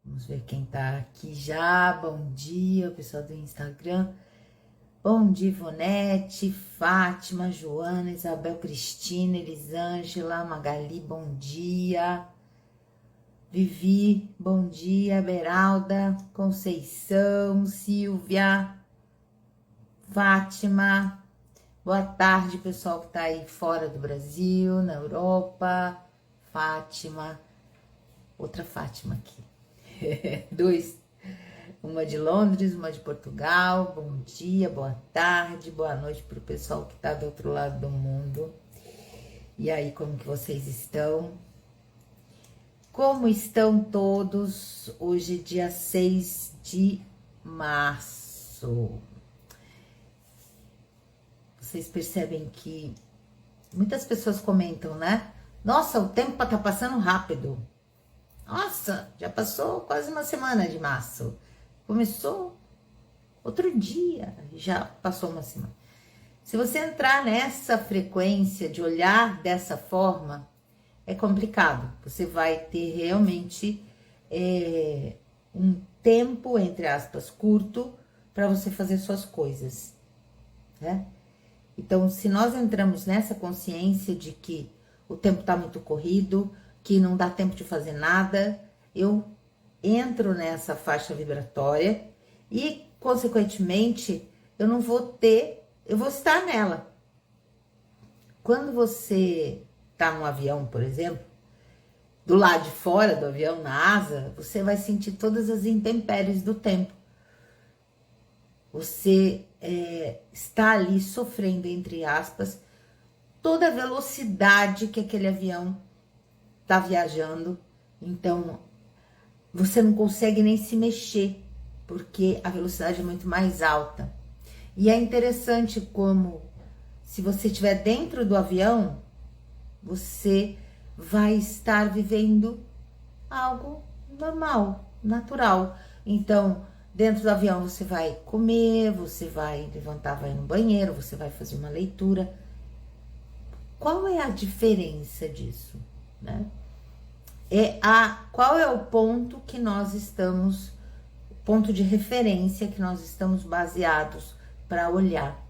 Vamos ver quem tá aqui já. Bom dia, pessoal do Instagram. Bom dia, Ivonete, Fátima, Joana, Isabel, Cristina, Elisângela, Magali, bom dia. Vivi, bom dia. Beralda, Conceição, Silvia, Fátima. Boa tarde, pessoal que tá aí fora do Brasil, na Europa. Fátima, outra Fátima aqui. Dois. Uma de Londres, uma de Portugal. Bom dia, boa tarde, boa noite para o pessoal que está do outro lado do mundo. E aí, como que vocês estão? Como estão todos? Hoje, dia 6 de março. Vocês percebem que muitas pessoas comentam, né? Nossa, o tempo tá passando rápido. Nossa, já passou quase uma semana de março. Começou outro dia, já passou uma semana. Se você entrar nessa frequência de olhar dessa forma, é complicado. Você vai ter realmente um tempo, entre aspas, curto para você fazer suas coisas, né? Então, se nós entramos nessa consciência de que o tempo está muito corrido, que não dá tempo de fazer nada, eu entro nessa faixa vibratória e, consequentemente, eu vou estar nela. Quando você tá num avião, por exemplo, do lado de fora do avião, na asa, você vai sentir todas as intempéries do tempo. Você está ali sofrendo, entre aspas, toda a velocidade que aquele avião tá viajando. Então, você não consegue nem se mexer, porque a velocidade é muito mais alta. E é interessante como, se você estiver dentro do avião, você vai estar vivendo algo normal, natural. Então, dentro do avião você vai comer, você vai levantar, vai no banheiro, você vai fazer uma leitura. Qual é a diferença disso, né? Qual é o ponto que nós estamos, o ponto de referência que nós estamos baseados para olhar.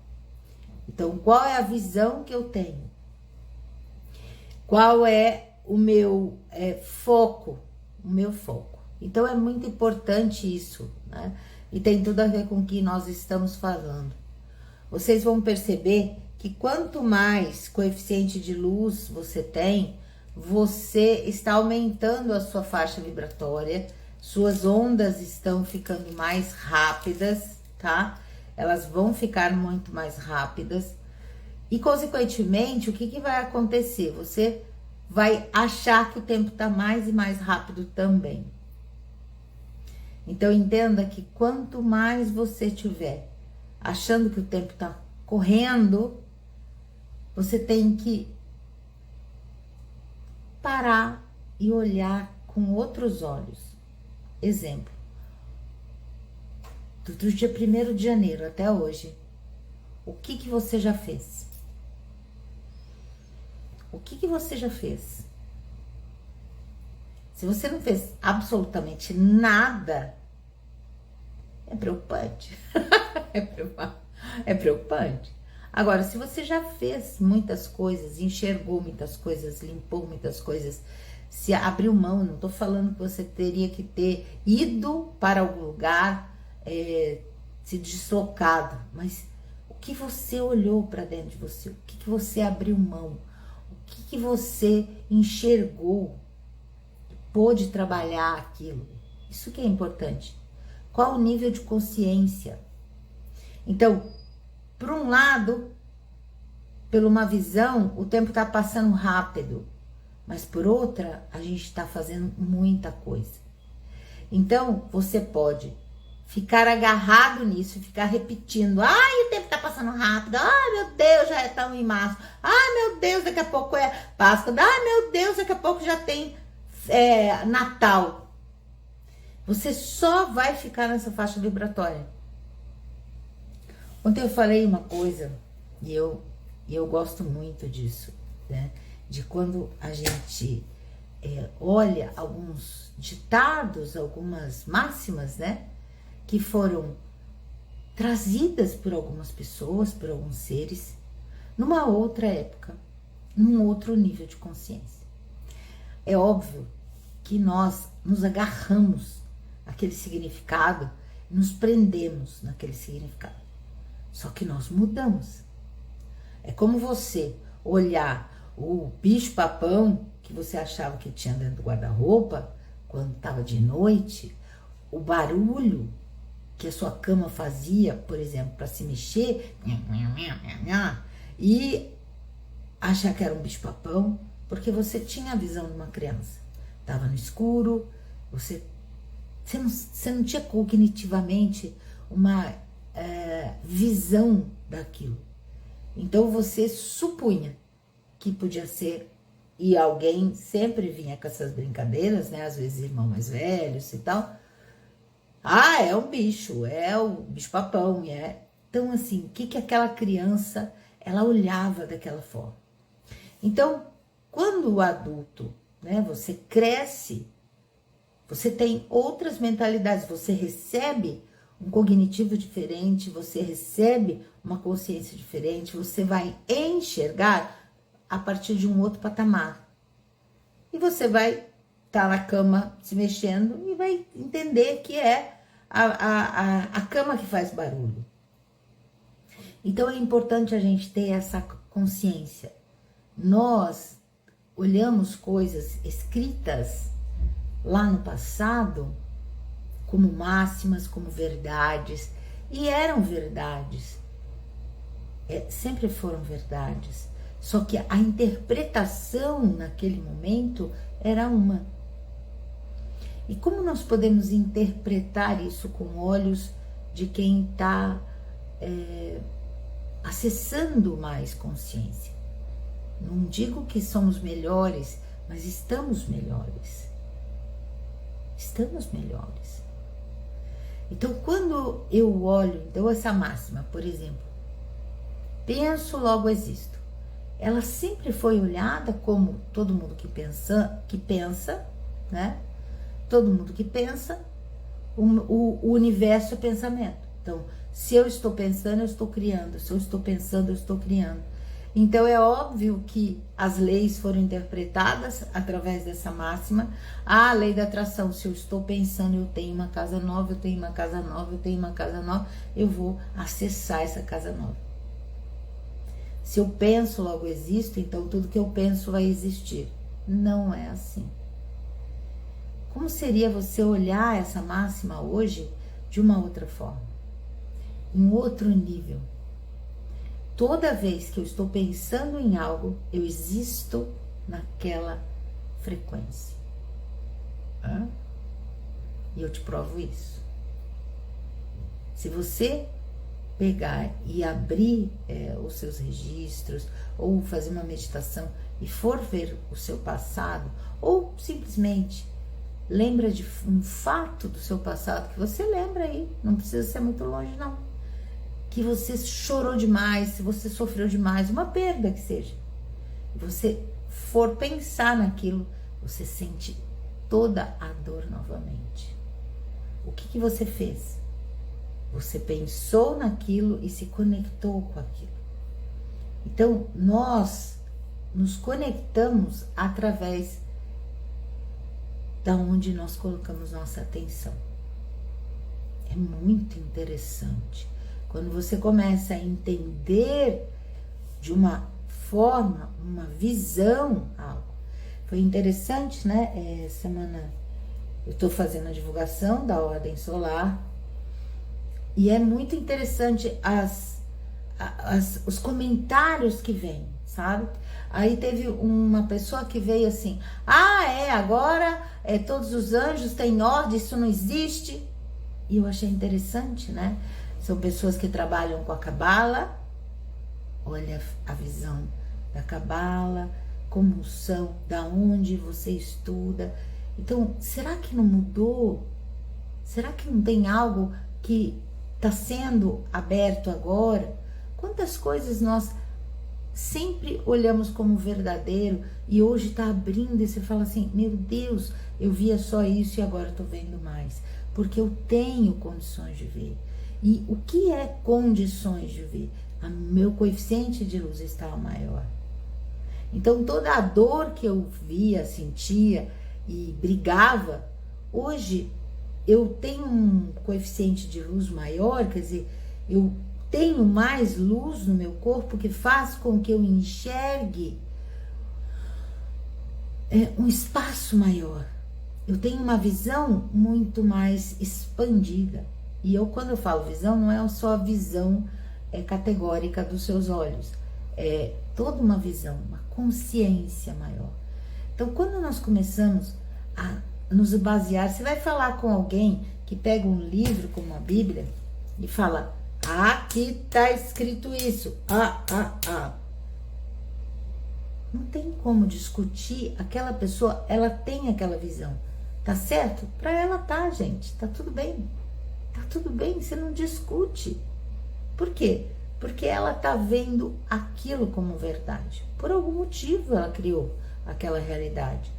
Então, qual é a visão que eu tenho? Qual é o meu foco? O meu foco. Então, é muito importante isso, né? E tem tudo a ver com o que nós estamos falando. Vocês vão perceber que quanto mais coeficiente de luz você tem, você está aumentando a sua faixa vibratória, suas ondas estão ficando mais rápidas, tá? Elas vão ficar muito mais rápidas e, consequentemente, o que vai acontecer? Você vai achar que o tempo tá mais e mais rápido também. Então, entenda que quanto mais você tiver achando que o tempo tá correndo, você tem que parar e olhar com outros olhos. Exemplo, do dia 1º de janeiro até hoje, o que você já fez? O que você já fez? Se você não fez absolutamente nada, é preocupante. É preocupante. Agora, se você já fez muitas coisas, enxergou muitas coisas, limpou muitas coisas, se abriu mão, não tô falando que você teria que ter ido para algum lugar, se deslocado, mas o que você olhou para dentro de você, o que você abriu mão, o que você enxergou, pôde trabalhar aquilo, isso que é importante. Qual o nível de consciência? Então, por um lado, por uma visão, o tempo está passando rápido, mas por outra, a gente está fazendo muita coisa. Então, você pode ficar agarrado nisso, ficar repetindo, ai, o tempo está passando rápido, ai, meu Deus, já estamos em março, ai, meu Deus, daqui a pouco é Páscoa, ai, meu Deus, daqui a pouco já tem Natal. Você só vai ficar nessa faixa vibratória. Ontem eu falei uma coisa, e eu gosto muito disso, né? De quando a gente olha alguns ditados, algumas máximas, né, que foram trazidas por algumas pessoas, por alguns seres, numa outra época, num outro nível de consciência. É óbvio que nós nos agarramos àquele significado, nos prendemos naquele significado. Só que nós mudamos. É como você olhar o bicho-papão que você achava que tinha dentro do guarda-roupa, quando estava de noite, o barulho que a sua cama fazia, por exemplo, para se mexer, e achar que era um bicho-papão, porque você tinha a visão de uma criança. Estava no escuro, você não tinha cognitivamente uma visão daquilo. Então você supunha que podia ser, e alguém sempre vinha com essas brincadeiras, né? Às vezes irmãos mais velhos e tal. Ah, é um bicho, é o bicho-papão. Então, assim, o que aquela criança, ela olhava daquela forma? Então, quando o adulto, né, você cresce, você tem outras mentalidades, você recebe um cognitivo diferente, você recebe uma consciência diferente, você vai enxergar a partir de um outro patamar. E você vai estar na cama se mexendo e vai entender que é a cama que faz barulho. Então é importante a gente ter essa consciência. Nós olhamos coisas escritas lá no passado como máximas, como verdades, e eram verdades, sempre foram verdades, só que a interpretação naquele momento era uma. E como nós podemos interpretar isso com olhos de quem está acessando mais consciência? Não digo que somos melhores, mas estamos melhores. Estamos melhores. Então, quando eu olho, então essa máxima, por exemplo, penso, logo existo. Ela sempre foi olhada como todo mundo que pensa, né? Todo mundo que pensa, o universo é pensamento. Então, se eu estou pensando, eu estou criando. Se eu estou pensando, eu estou criando. Então, é óbvio que as leis foram interpretadas através dessa máxima. A lei da atração, se eu estou pensando, eu tenho uma casa nova, eu tenho uma casa nova, eu tenho uma casa nova, eu vou acessar essa casa nova. Se eu penso, logo existo, então tudo que eu penso vai existir. Não é assim. Como seria você olhar essa máxima hoje de uma outra forma? Em outro nível. Toda vez que eu estou pensando em algo, eu existo naquela frequência. E eu te provo isso. Se você pegar e abrir os seus registros, ou fazer uma meditação e for ver o seu passado, ou simplesmente lembra de um fato do seu passado que você lembra aí, não precisa ser muito longe não, que você chorou demais, se você sofreu demais, uma perda que seja, e você for pensar naquilo, você sente toda a dor novamente. O que você fez? Você pensou naquilo e se conectou com aquilo. Então, nós nos conectamos através da onde nós colocamos nossa atenção. É muito interessante. Quando você começa a entender de uma forma, uma visão, algo. Foi interessante, né? Semana eu estou fazendo a divulgação da Ordem Solar e é muito interessante os comentários que vêm, sabe? Aí teve uma pessoa que veio assim, agora todos os anjos têm ordem, isso não existe. E eu achei interessante, né? São pessoas que trabalham com a Cabala, olha a visão da Cabala, como são, da onde você estuda. Então, será que não mudou? Será que não tem algo que está sendo aberto agora? Quantas coisas nós sempre olhamos como verdadeiro e hoje está abrindo e você fala assim, meu Deus, eu via só isso e agora estou vendo mais, porque eu tenho condições de ver. E o que é condições de ver? Meu coeficiente de luz estava maior. Então toda a dor que eu via, sentia e brigava, hoje eu tenho um coeficiente de luz maior, quer dizer, eu tenho mais luz no meu corpo que faz com que eu enxergue um espaço maior. Eu tenho uma visão muito mais expandida. E quando eu falo visão, não é só a visão categórica dos seus olhos. É toda uma visão, uma consciência maior. Então, quando nós começamos a nos basear, você vai falar com alguém que pega um livro como a Bíblia e fala, aqui está escrito isso, não tem como discutir, aquela pessoa, ela tem aquela visão, tá certo? Para ela tá, gente, tá tudo bem, você não discute. Por quê? Porque ela tá vendo aquilo como verdade, por algum motivo ela criou aquela realidade.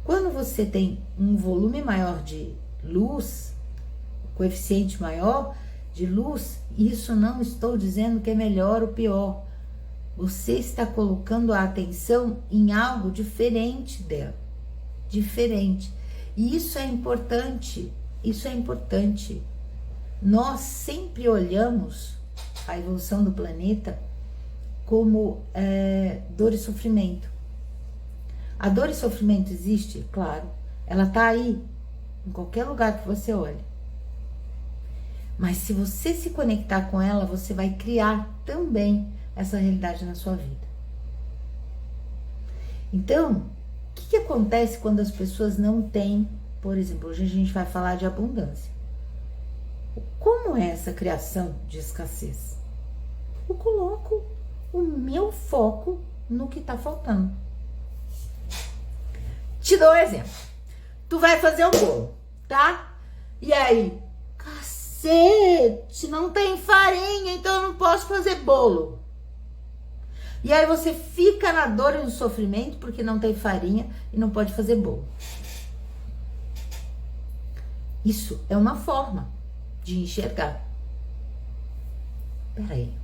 Quando você tem um volume maior de luz, coeficiente maior de luz, isso não estou dizendo que é melhor ou pior. Você está colocando a atenção em algo diferente dela. Diferente. E isso é importante. Isso é importante. Nós sempre olhamos a evolução do planeta como dor e sofrimento. A dor e sofrimento existe, claro. Ela está aí, em qualquer lugar que você olhe. Mas se você se conectar com ela, você vai criar também essa realidade na sua vida. Então, o que acontece quando as pessoas não têm, por exemplo, hoje a gente vai falar de abundância. Como é essa criação de escassez? Eu coloco o meu foco no que está faltando. Te dou um exemplo. Tu vai fazer um bolo, tá? E aí, cacete, não tem farinha, então eu não posso fazer bolo. E aí você fica na dor e no sofrimento porque não tem farinha e não pode fazer bolo. Isso é uma forma de enxergar. Peraí,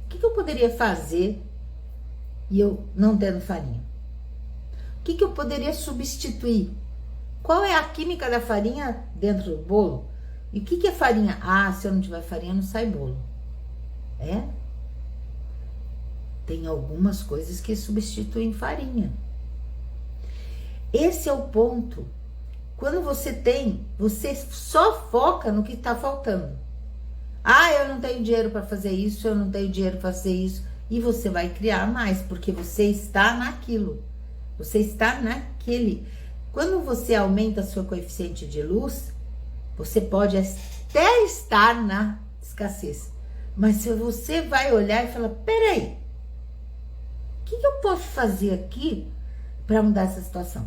o que eu poderia fazer e eu não tendo farinha? O que eu poderia substituir? Qual é a química da farinha dentro do bolo? E o que é farinha? Ah, se eu não tiver farinha não sai bolo. Tem algumas coisas que substituem farinha. Esse é o ponto. Quando você só foca no que está faltando. Ah, eu não tenho dinheiro para fazer isso, eu não tenho dinheiro para fazer isso. E você vai criar mais, porque você está naquilo. Você está naquele. Quando você aumenta seu coeficiente de luz, você pode até estar na escassez. Mas se você vai olhar e falar, peraí, o que eu posso fazer aqui para mudar essa situação?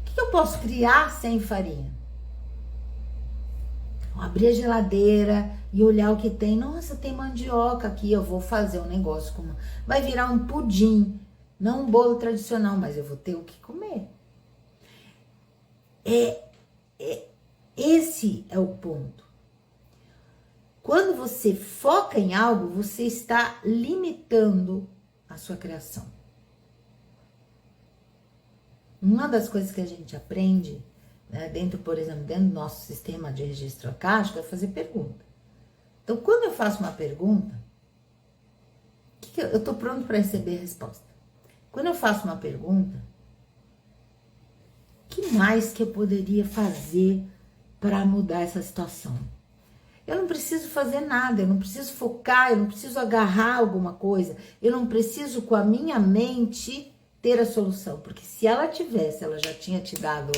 O que eu posso criar sem farinha? Abrir a geladeira e olhar o que tem. Nossa, tem mandioca aqui, eu vou fazer um negócio vai virar um pudim. Não um bolo tradicional, mas eu vou ter o que comer. Esse é o ponto. Quando você foca em algo, você está limitando a sua criação. Uma das coisas que a gente aprende, dentro do nosso sistema de registro akáshico, é fazer pergunta. Então, quando eu faço uma pergunta, eu estou pronto para receber a resposta. Quando eu faço uma pergunta, o que mais que eu poderia fazer para mudar essa situação? Eu não preciso fazer nada, eu não preciso focar, eu não preciso agarrar alguma coisa, eu não preciso com a minha mente ter a solução, porque se ela tivesse, ela já tinha te dado,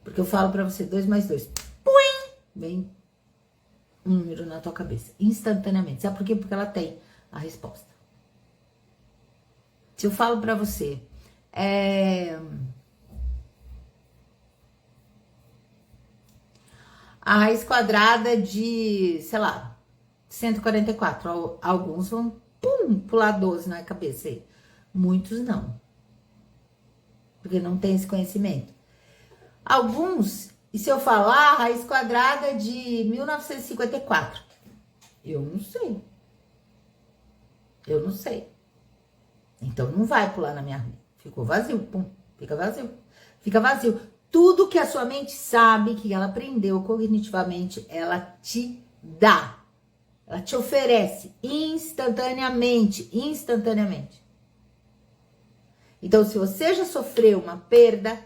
porque eu falo para você 2 mais 2, puim, vem um número na tua cabeça, instantaneamente. Sabe por quê? Porque ela tem a resposta. Se eu falo pra você, a raiz quadrada de, sei lá, 144, alguns vão pular 12 na cabeça aí. Muitos não. Porque não tem esse conhecimento. Alguns, e se eu falar, raiz quadrada de 1954? Eu não sei. Eu não sei. Então não vai pular na minha rua. Ficou vazio, pum, fica vazio. Fica vazio. Tudo que a sua mente sabe, que ela aprendeu cognitivamente, ela te dá. Ela te oferece instantaneamente, instantaneamente. Então, se você já sofreu uma perda,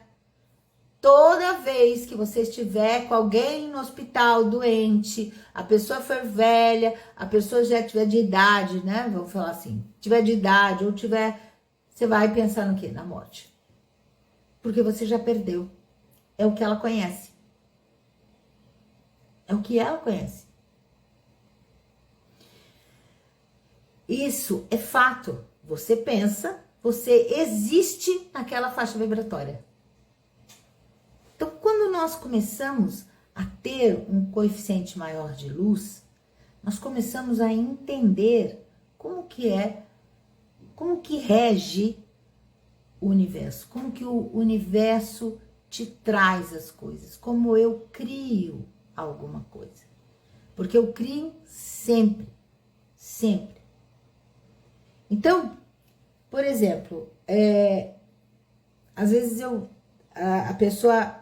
toda vez que você estiver com alguém no hospital doente, a pessoa for velha, a pessoa já tiver de idade, né? Vamos falar assim, tiver de idade ou tiver, você vai pensar no quê? Na morte. Porque você já perdeu. É o que ela conhece. É o que ela conhece. Isso é fato. Você pensa, você existe naquela faixa vibratória. Então, quando nós começamos a ter um coeficiente maior de luz, nós começamos a entender como que rege o universo, como que o universo te traz as coisas, como eu crio alguma coisa. Porque eu crio sempre, sempre. Então, por exemplo, às vezes a pessoa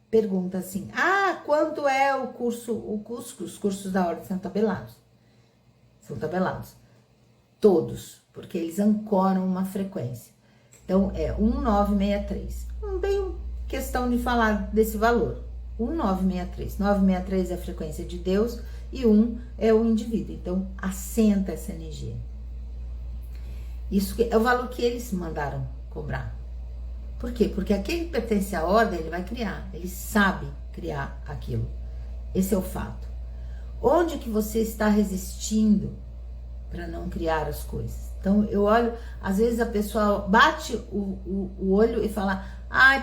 pergunta assim, quanto é o curso, os cursos da ordem são tabelados. São tabelados. Todos, porque eles ancoram uma frequência. Então, é 1963. Não tem questão de falar desse valor. 1963. 963 é a frequência de Deus e 1 é o indivíduo. Então, assenta essa energia. Isso é o valor que eles mandaram cobrar. Por quê? Porque aquele que pertence à ordem, ele vai criar. Ele sabe criar aquilo. Esse é o fato. Onde que você está resistindo para não criar as coisas? Então, eu olho, às vezes a pessoa bate o olho e fala,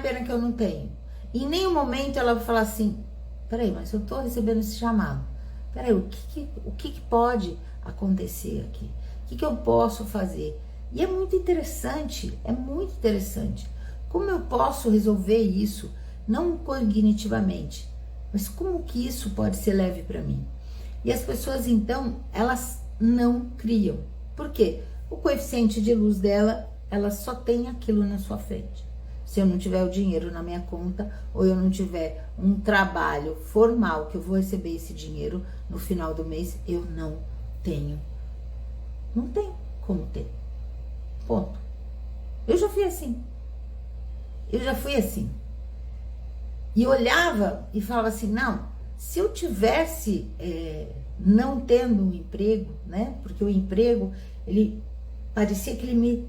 pena que eu não tenho. E em nenhum momento ela vai falar assim, peraí, mas eu estou recebendo esse chamado. Peraí, o que pode acontecer aqui? O que eu posso fazer? E é muito interessante, Como eu posso resolver isso? Não cognitivamente, mas como que isso pode ser leve para mim? E as pessoas, então, elas não criam. Por quê? O coeficiente de luz dela, ela só tem aquilo na sua frente. Se eu não tiver o dinheiro na minha conta, ou eu não tiver um trabalho formal que eu vou receber esse dinheiro no final do mês, eu não tenho. Não tem como ter. Ponto. Eu já fui assim. E olhava e falava assim, não, se eu tivesse não tendo um emprego, né? Porque o emprego, ele parecia que ele me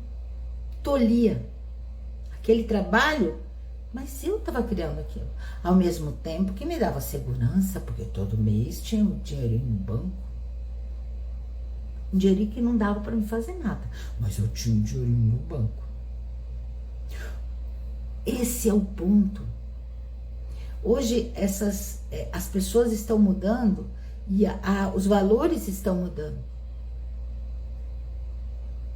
tolhia. Aquele trabalho, mas eu estava criando aquilo. Ao mesmo tempo que me dava segurança, porque todo mês tinha um dinheirinho no banco. Um dinheirinho que não dava para me fazer nada, mas eu tinha um dinheirinho no banco. Esse é o ponto. Hoje as pessoas estão mudando e os valores estão mudando.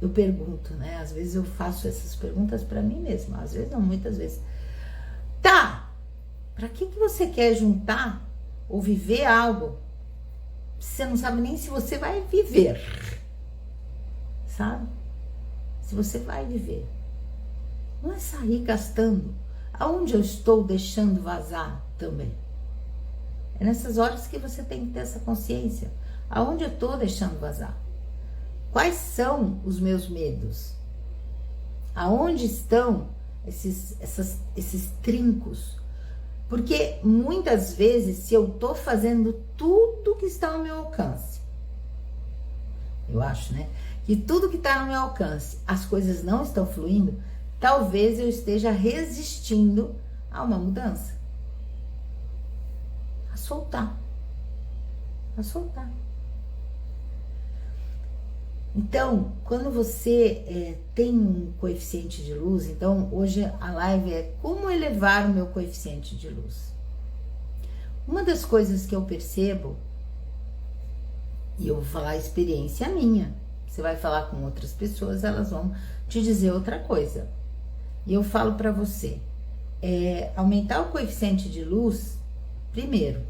Eu pergunto, né? Às vezes eu faço essas perguntas para mim mesma, às vezes não, muitas vezes. Tá, para que você quer juntar ou viver algo? Você não sabe nem se você vai viver, sabe? Se você vai viver. Não é sair gastando. Aonde eu estou deixando vazar também? É nessas horas que você tem que ter essa consciência. Aonde eu estou deixando vazar? Quais são os meus medos? Aonde estão esses trincos? Porque muitas vezes, se eu estou fazendo tudo que está ao meu alcance, eu acho, né? Que tudo que está no meu alcance, as coisas não estão fluindo, talvez eu esteja resistindo a uma mudança. A soltar. Então, quando você tem um coeficiente de luz, então hoje a live é como elevar o meu coeficiente de luz. Uma das coisas que eu percebo, e eu vou falar a experiência minha, Você vai falar com outras pessoas, elas vão te dizer outra coisa. E eu falo para você, aumentar o coeficiente de luz, primeiro,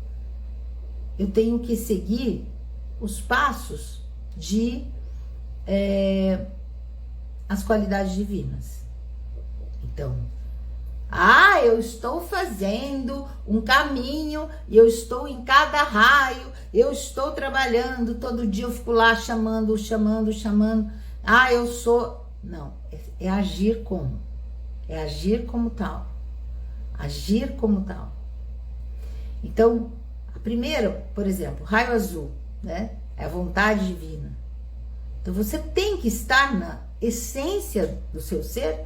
eu tenho que seguir os passos de as qualidades divinas. Então, eu estou fazendo um caminho e eu estou em cada raio, eu estou trabalhando, todo dia eu fico lá chamando. Eu sou... Não, é agir como? É agir como tal. Agir como tal. Então, a primeira, por exemplo, raio azul, né? É a vontade divina. Então, você tem que estar na essência do seu ser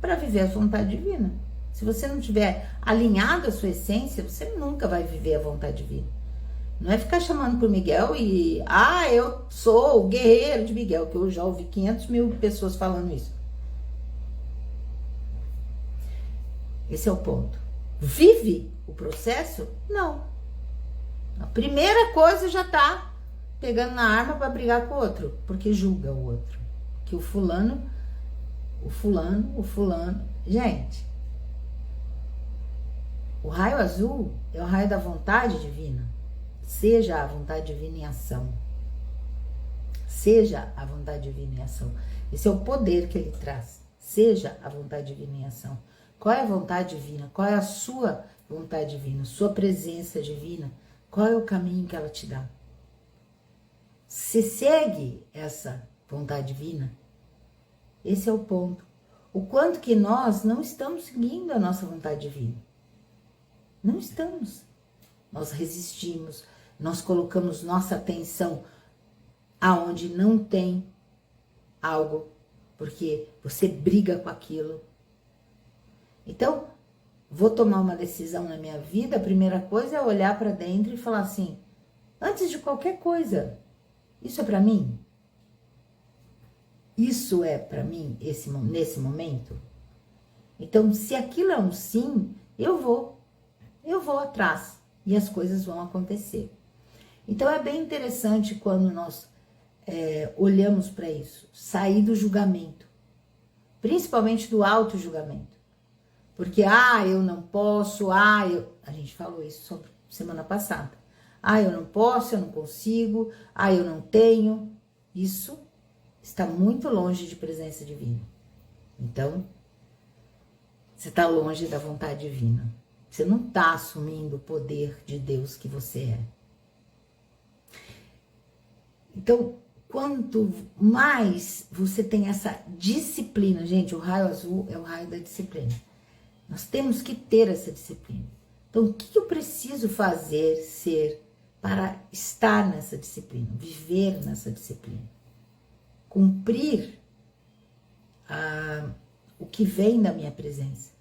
para viver a vontade divina. Se você não tiver alinhado a sua essência, você nunca vai viver a vontade divina. Não é ficar chamando por Miguel e... eu sou o guerreiro de Miguel, que eu já ouvi 500 mil pessoas falando isso. Esse é o ponto. Vive o processo? Não. A primeira coisa já tá pegando na arma para brigar com o outro, porque julga o outro. Que o fulano... Gente, o raio azul é o raio da vontade divina. Seja a vontade divina em ação. Seja a vontade divina em ação. Esse é o poder que ele traz. Seja a vontade divina em ação. Qual é a vontade divina? Qual é a sua vontade divina? Sua presença divina? Qual é o caminho que ela te dá? Se segue essa vontade divina, esse é o ponto. O quanto que nós não estamos seguindo a nossa vontade divina. Não estamos. Nós resistimos, nós colocamos nossa atenção aonde não tem algo, porque você briga com aquilo. Então, vou tomar uma decisão na minha vida, a primeira coisa é olhar para dentro e falar assim, antes de qualquer coisa, isso é para mim? Isso é para mim nesse momento? Então, se aquilo é um sim, eu vou atrás e as coisas vão acontecer. Então, é bem interessante quando nós olhamos para isso, sair do julgamento, principalmente do auto-julgamento. Porque, eu não posso, a gente falou isso semana passada. Eu não posso, eu não consigo, eu não tenho. Isso está muito longe de presença divina. Então, você está longe da vontade divina. Você não está assumindo o poder de Deus que você é. Então, quanto mais você tem essa disciplina, gente, o raio azul é o raio da disciplina. Nós temos que ter essa disciplina. Então, o que eu preciso fazer, ser, para estar nessa disciplina, viver nessa disciplina? Cumprir o que vem da minha presença.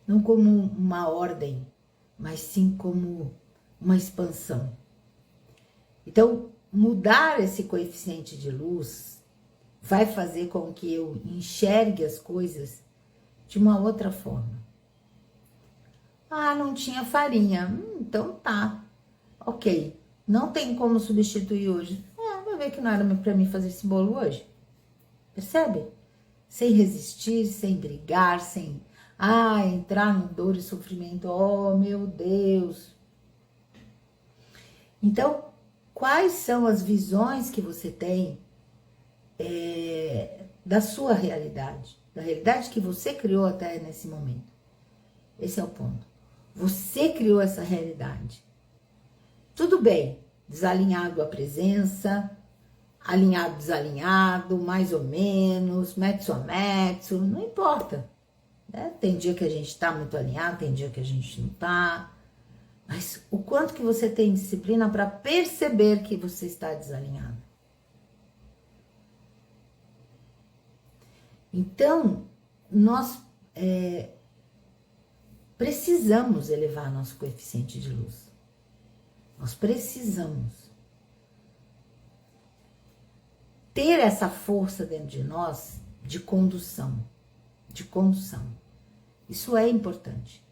Não como uma ordem, mas sim como uma expansão. Então, mudar esse coeficiente de luz vai fazer com que eu enxergue as coisas de uma outra forma. Não tinha farinha. Então tá. Ok. Não tem como substituir hoje. Vai ver que não era para mim fazer esse bolo hoje. Percebe? Sem resistir, sem brigar, sem... entrar no dor e sofrimento. Oh, meu Deus. Então, quais são as visões que você tem da sua realidade? Da realidade que você criou até nesse momento. Esse é o ponto. Você criou essa realidade. Tudo bem, desalinhado a presença, alinhado, desalinhado, mais ou menos, mezzo a mezzo, não importa. Né? Tem dia que a gente está muito alinhado, tem dia que a gente não está. Mas o quanto que você tem disciplina para perceber que você está desalinhado. Então, nós precisamos elevar nosso coeficiente de luz. Nós precisamos ter essa força dentro de nós de condução. Isso é importante.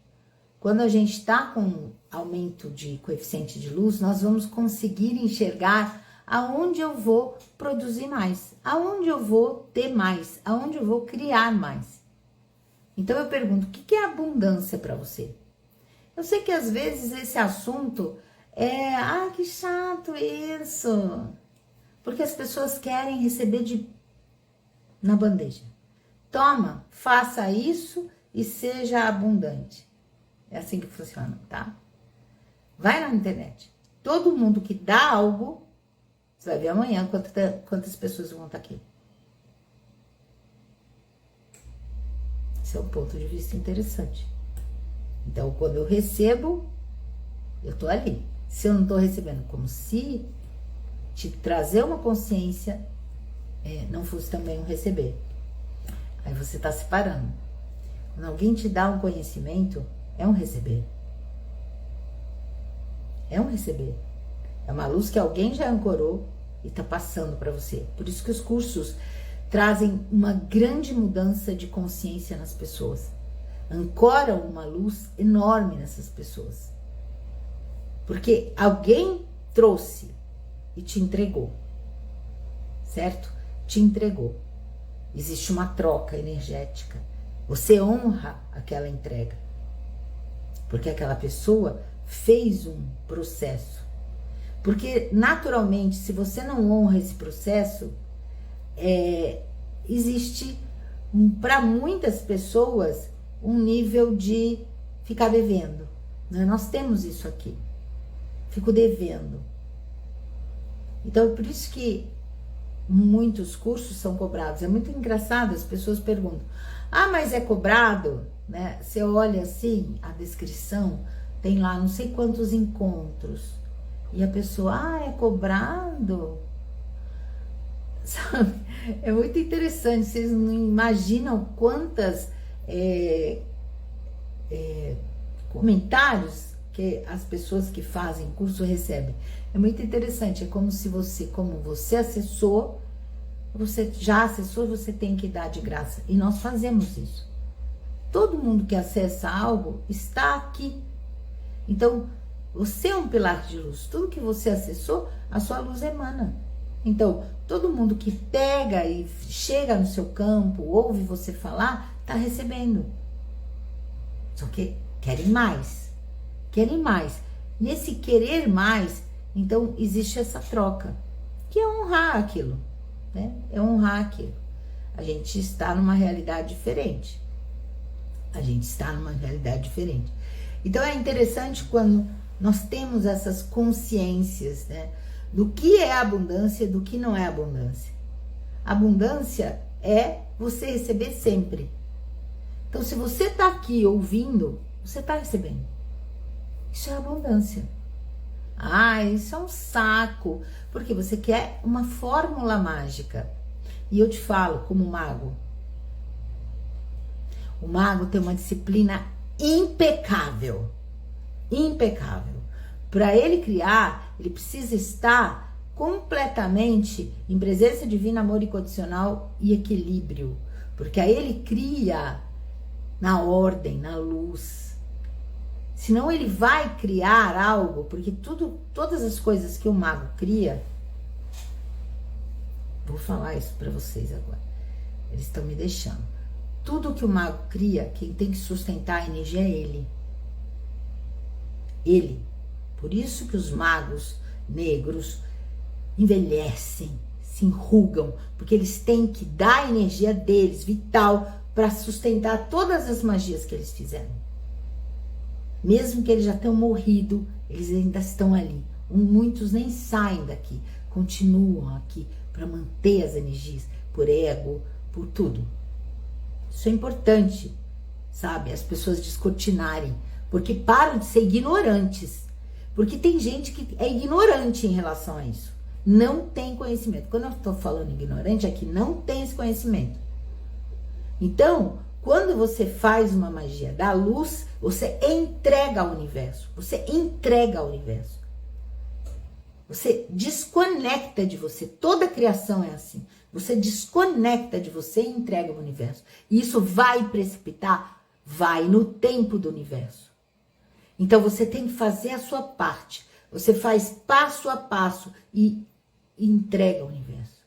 Quando a gente está com aumento de coeficiente de luz, nós vamos conseguir enxergar aonde eu vou produzir mais, aonde eu vou ter mais, aonde eu vou criar mais. Então eu pergunto, o que é abundância para você? Eu sei que às vezes esse assunto que chato isso, porque as pessoas querem receber na bandeja. Toma, faça isso e seja abundante. É assim que funciona, tá? Vai na internet. Todo mundo que dá algo, você vai ver amanhã quantas pessoas vão estar aqui. Esse é um ponto de vista interessante. Então, quando eu recebo, eu tô ali. Se eu não tô recebendo, como se te trazer uma consciência não fosse também um receber. Aí você tá separando. Quando alguém te dá um conhecimento, é um receber. É um receber. É uma luz que alguém já ancorou e tá passando para você. Por isso que os cursos trazem uma grande mudança de consciência nas pessoas. Ancoram uma luz enorme nessas pessoas. Porque alguém trouxe e te entregou. Certo? Te entregou. Existe uma troca energética. Você honra aquela entrega. Porque aquela pessoa fez um processo. Porque, naturalmente, se você não honra esse processo, existe, para muitas pessoas, um nível de ficar devendo. Né? Nós temos isso aqui. Fico devendo. Então, é por isso que muitos cursos são cobrados. É muito engraçado, as pessoas perguntam, mas é cobrado? Né? Você olha assim, a descrição, tem lá não sei quantos encontros. E a pessoa, é cobrado? Sabe? É muito interessante, vocês não imaginam quantas comentários que as pessoas que fazem curso recebem. É muito interessante, é como se como você acessou, você já acessou, você tem que dar de graça. E nós fazemos isso. Todo mundo que acessa algo está aqui. Então, você é um pilar de luz. Tudo que você acessou, a sua luz emana. Então, todo mundo que pega e chega no seu campo, ouve você falar, está recebendo. Só que querem mais. Querem mais. Nesse querer mais, então, existe essa troca. Que é honrar aquilo. Né? É honrar aquilo. A gente está numa realidade diferente. A gente está numa realidade diferente. Então, é interessante quando nós temos essas consciências, né, do que é abundância, do que não é abundância. Abundância é você receber sempre. Então, se você está aqui ouvindo, você está recebendo. Isso é abundância. Isso é um saco, porque você quer uma fórmula mágica. E eu te falo, como mago, o mago tem uma disciplina impecável. Impecável. Para ele criar, ele precisa estar completamente em presença divina, amor incondicional e equilíbrio. Porque aí ele cria na ordem, na luz. Senão ele vai criar algo, porque todas as coisas que o mago cria, vou falar isso para vocês agora. Eles estão me deixando. Tudo que o mago cria, quem tem que sustentar a energia é ele. Ele. Por isso que os magos negros envelhecem, se enrugam, porque eles têm que dar a energia deles, vital, para sustentar todas as magias que eles fizeram. Mesmo que eles já tenham morrido, eles ainda estão ali. Muitos nem saem daqui, continuam aqui para manter as energias, por ego, por tudo. Isso é importante, sabe? As pessoas descortinarem, porque param de ser ignorantes. Porque tem gente que é ignorante em relação a isso. Não tem conhecimento. Quando eu estou falando ignorante, é que não tem esse conhecimento. Então, quando você faz uma magia da luz, você entrega ao universo. Você entrega ao universo. Você desconecta de você. Toda a criação é assim. Você desconecta de você e entrega ao universo. E isso vai precipitar? Vai no tempo do universo. Então você tem que fazer a sua parte. Você faz passo a passo e e entrega ao universo.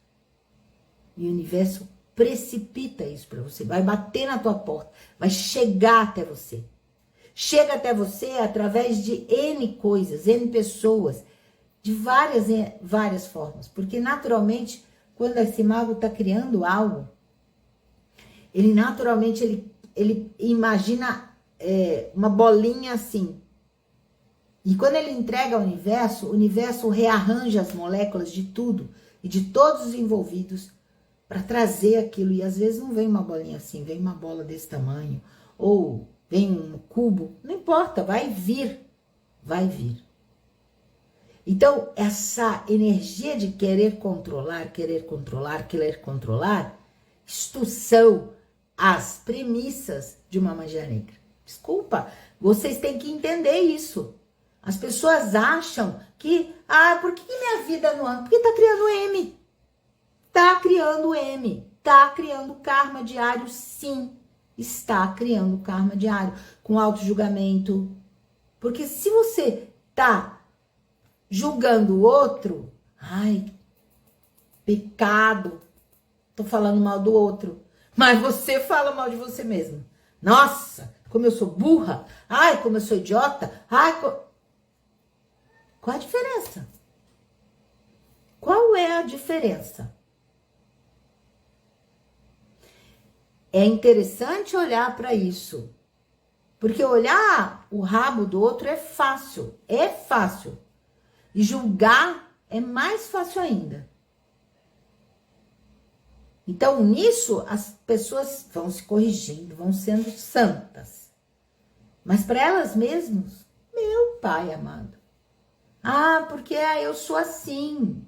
E o universo precipita isso para você, vai bater na tua porta, vai chegar até você. Chega até você através de N coisas, N pessoas, de várias formas. Porque naturalmente, quando esse mago está criando algo, ele naturalmente ele imagina uma bolinha assim. E quando ele entrega ao universo, o universo rearranja as moléculas de tudo e de todos os envolvidos para trazer aquilo. E às vezes não vem uma bolinha assim, vem uma bola desse tamanho, ou vem um cubo, não importa, vai vir, vai vir. Então, essa energia de querer controlar, isto são as premissas de uma magia negra. Desculpa, vocês têm que entender isso. As pessoas acham que, por que minha vida não anda? Porque tá criando M. Tá criando M. Tá criando karma diário, sim. Está criando karma diário. Com auto-julgamento. Porque se você tá julgando o outro, pecado. Tô falando mal do outro. Mas você fala mal de você mesmo. Nossa, como eu sou burra. Como eu sou idiota. Qual a diferença? Qual é a diferença? É interessante olhar para isso. Porque olhar o rabo do outro é fácil. É fácil. E julgar é mais fácil ainda. Então, nisso, as pessoas vão se corrigindo, vão sendo santas. Mas para elas mesmas, meu pai amado. Porque eu sou assim.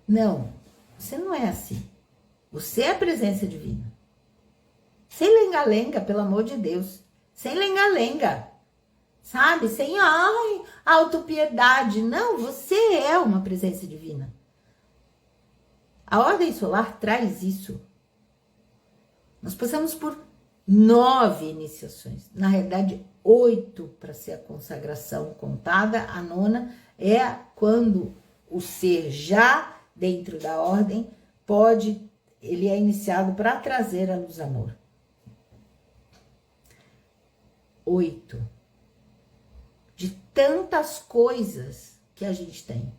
Não, você não é assim. Você é a presença divina. Sem lenga-lenga, pelo amor de Deus. Sem lenga-lenga. Sabe? Sem autopiedade. Não, você é uma presença divina. A ordem solar traz isso. Nós passamos por 9 iniciações. Na realidade, 8 para ser a consagração contada. A 9ª é quando o ser já dentro da ordem ele é iniciado para trazer a luz amor. 8. De tantas coisas que a gente tem.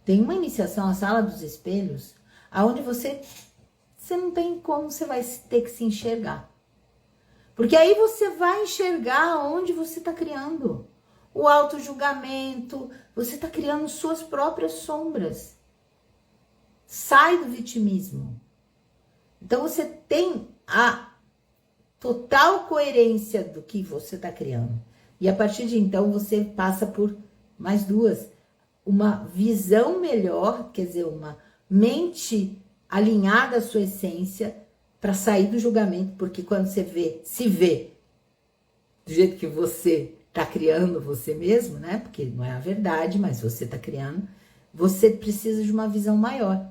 Tem uma iniciação, a Sala dos Espelhos, aonde você não tem como, você vai ter que se enxergar. Porque aí você vai enxergar onde você está criando. O auto-julgamento, você está criando suas próprias sombras. Sai do vitimismo. Então você tem a total coerência do que você está criando. E a partir de então você passa por mais 2. Uma visão melhor, quer dizer, uma mente alinhada à sua essência para sair do julgamento, porque quando você se vê do jeito que você está criando você mesmo, né? Porque não é a verdade, mas você está criando, você precisa de uma visão maior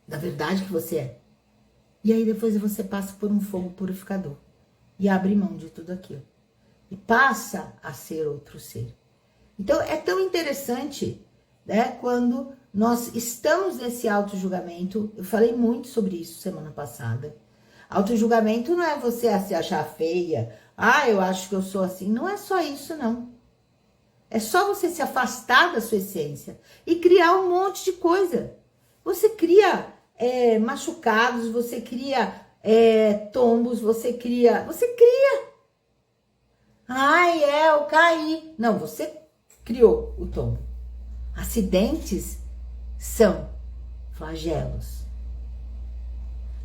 da verdade que você é. E aí depois você passa por um fogo purificador e abre mão de tudo aquilo e passa a ser outro ser. Então é tão interessante, né, quando nós estamos nesse auto-julgamento. Eu falei muito sobre isso semana passada. Auto-julgamento não é você se achar feia. Eu acho que eu sou assim. Não é só isso, não. É só você se afastar da sua essência e criar um monte de coisa. Você cria machucados, você cria tombos, você cria. Eu caí. Não, você criou o tombo. Acidentes são flagelos.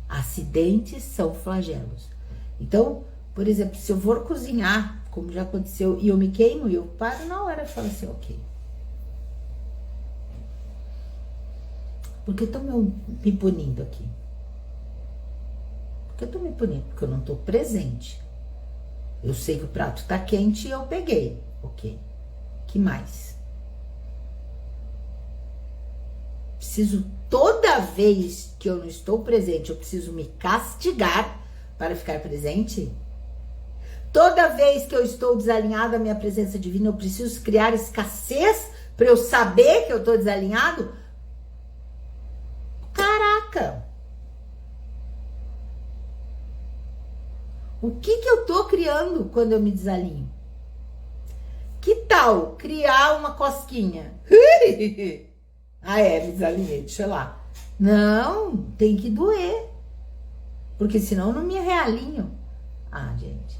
Acidentes são flagelos. Então, por exemplo, se eu for cozinhar, como já aconteceu, e eu me queimo, e eu paro na hora e falo assim, ok. Por que estão me punindo aqui? Por que eu tô me punindo? Porque eu não tô presente. Eu sei que o prato tá quente e eu peguei. Ok. Que mais? Preciso, toda vez que eu não estou presente, eu preciso me castigar para ficar presente? Toda vez que eu estou desalinhada à minha presença divina, eu preciso criar escassez para eu saber que eu tô desalinhado? Caraca! O que eu tô criando quando eu me desalinho? Que tal criar uma cosquinha? Ah, me desalinhei, deixa lá. Não, tem que doer. Porque senão eu não me realinho. Ah, gente.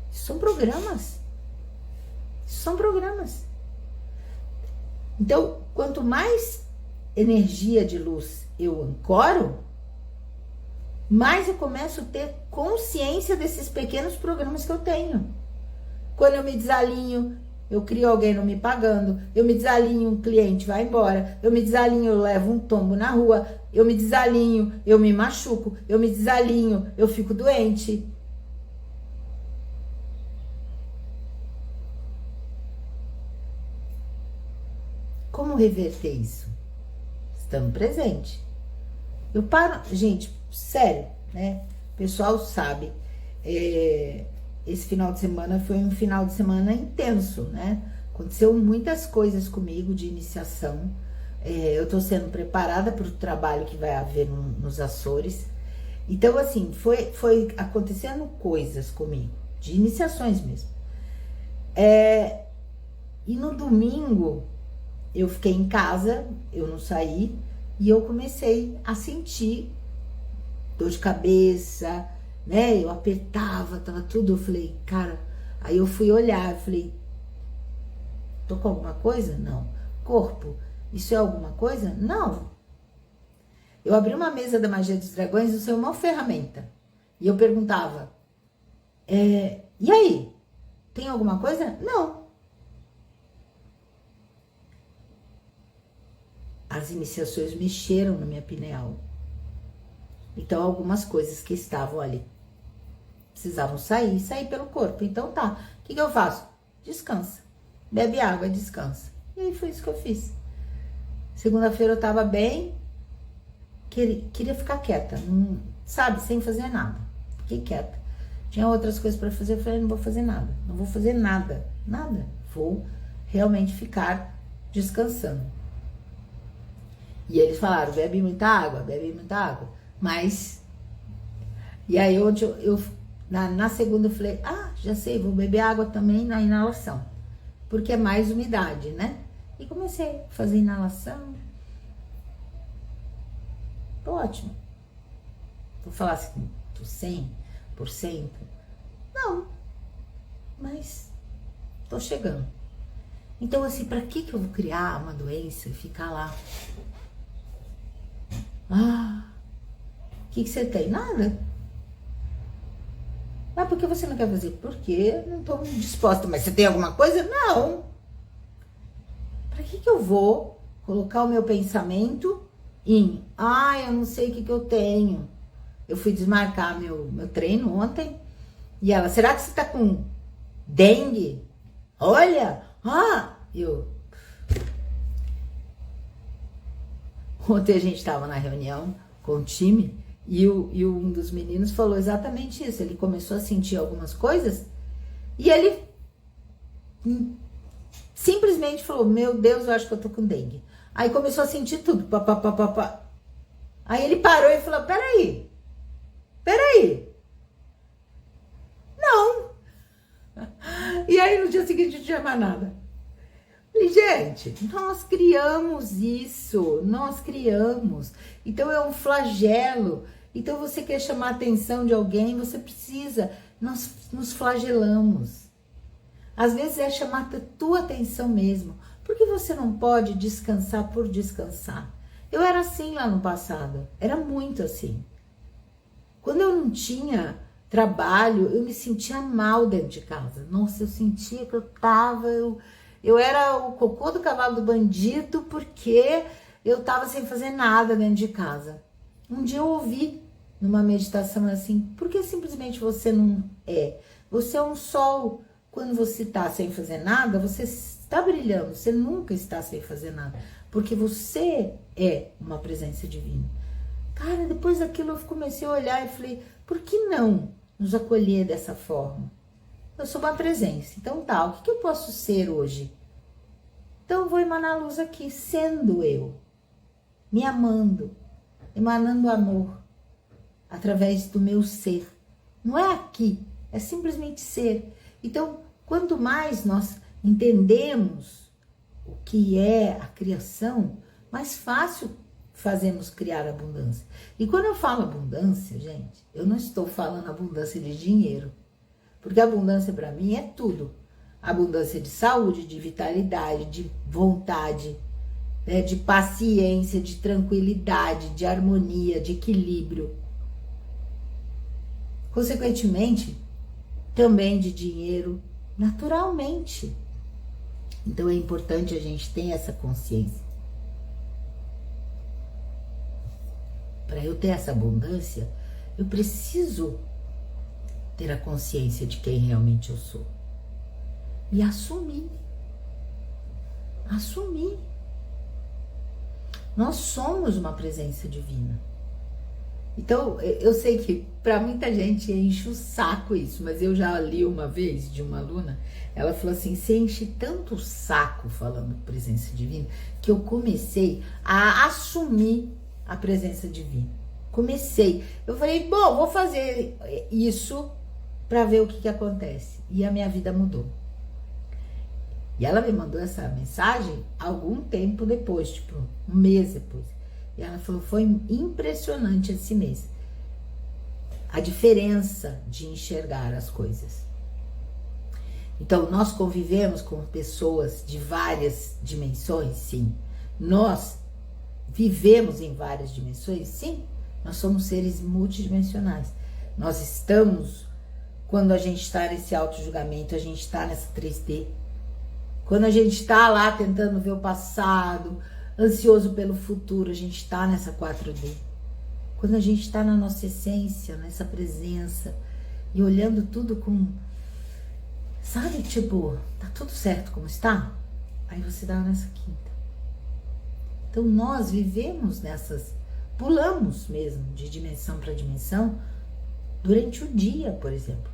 Isso são programas. Isso são programas. Então, quanto mais energia de luz eu ancoro, mais eu começo a ter consciência desses pequenos programas que eu tenho. Quando eu me desalinho, eu crio alguém não me pagando, eu me desalinho, um cliente vai embora, eu me desalinho, eu levo um tombo na rua, eu me desalinho, eu me machuco, eu me desalinho, eu fico doente. Como reverter isso? Estando presente. Eu paro, gente, sério, né? O pessoal sabe, esse final de semana foi um final de semana intenso, né? Aconteceu muitas coisas comigo de iniciação. Eu tô sendo preparada para o trabalho que vai haver nos Açores. Então, assim, foi acontecendo coisas comigo, de iniciações mesmo. E no domingo, eu fiquei em casa, eu não saí, e eu comecei a sentir dor de cabeça, né? Eu apertava, tava tudo, eu falei, cara, aí eu fui olhar, eu falei, tô com alguma coisa? Não. Corpo, isso é alguma coisa? Não. Eu abri uma mesa da Magia dos Dragões, isso é uma ferramenta. E eu perguntava, e aí? Tem alguma coisa? Não. As iniciações mexeram na minha pineal. Então, algumas coisas que estavam ali precisavam sair pelo corpo. Então, tá. O que eu faço? Descansa. Bebe água, descansa. E aí, foi isso que eu fiz. Segunda-feira eu tava bem. Queria ficar quieta. Sabe? Sem fazer nada. Fiquei quieta. Tinha outras coisas pra fazer. Eu falei, não vou fazer nada. Não vou fazer nada. Nada. Vou realmente ficar descansando. E eles falaram, bebe muita água. Mas, e aí na segunda eu falei, já sei, vou beber água também na inalação, porque é mais umidade, né? E comecei a fazer inalação. Tô ótimo. Vou falar assim, tô 100%? Não, mas tô chegando. Então, assim, pra que eu vou criar uma doença e ficar lá? O que você tem? Nada. Mas por que você não quer fazer? Porque não estou disposta. Mas você tem alguma coisa? Não. Para que eu vou colocar o meu pensamento em eu não sei o que eu tenho. Eu fui desmarcar meu treino ontem e ela, será que você tá com dengue? Olha, ontem a gente estava na reunião com o time e um dos meninos falou exatamente isso. Ele começou a sentir algumas coisas e ele simplesmente falou, meu Deus, eu acho que eu tô com dengue. Aí começou a sentir tudo, pá. Aí ele parou e falou, peraí. Não. E aí no dia seguinte não tinha mais nada. Falei, gente, nós criamos isso, Então é um flagelo. Então você quer chamar a atenção de alguém, você precisa, nós nos flagelamos. Às vezes é chamar a tua atenção mesmo. Por que você não pode descansar por descansar? Eu era assim lá no passado, era muito assim. Quando eu não tinha trabalho, eu me sentia mal dentro de casa. Nossa, eu sentia que eu era o cocô do cavalo do bandido porque eu tava sem fazer nada dentro de casa. Um dia eu ouvi numa meditação assim, por que simplesmente você não é? Você é um sol. Quando você tá sem fazer nada, você está brilhando. Você nunca está sem fazer nada. Porque você é uma presença divina. Cara, depois daquilo eu comecei a olhar e falei, por que não nos acolher dessa forma? Eu sou uma presença. Então tá, o que eu posso ser hoje? Então eu vou emanar luz aqui, sendo eu, me amando, emanando amor através do meu ser. Não é aqui, é simplesmente ser. Então, quanto mais nós entendemos o que é a criação, mais fácil fazemos criar abundância. E quando eu falo abundância, gente, eu não estou falando abundância de dinheiro, porque abundância para mim é tudo. Abundância de saúde, de vitalidade, de vontade, né, de paciência, de tranquilidade, de harmonia, de equilíbrio. Consequentemente, também de dinheiro, naturalmente. Então é importante a gente ter essa consciência. Para eu ter essa abundância, eu preciso ter a consciência de quem realmente eu sou. E assumir. Assumir. Nós somos uma presença divina. Então, eu sei que para muita gente enche o saco isso, mas eu já li uma vez de uma aluna, ela falou assim, você enche tanto o saco falando presença divina, que eu comecei a assumir a presença divina. Comecei. Eu falei, bom, vou fazer isso para ver o que acontece. E a minha vida mudou. E ela me mandou essa mensagem algum tempo depois, tipo, um mês depois. E ela falou, foi impressionante esse mês. A diferença de enxergar as coisas. Então, nós convivemos com pessoas de várias dimensões, sim. Nós vivemos em várias dimensões, sim. Nós somos seres multidimensionais. Nós estamos, quando a gente está nesse auto-julgamento, a gente está nessa 3D. Quando a gente está lá tentando ver o passado, ansioso pelo futuro, a gente está nessa 4D. Quando a gente está na nossa essência, nessa presença, e olhando tudo com, sabe, tipo, tá tudo certo como está? Aí você dá nessa quinta. Então nós vivemos nessas, pulamos mesmo de dimensão para dimensão durante o dia, por exemplo.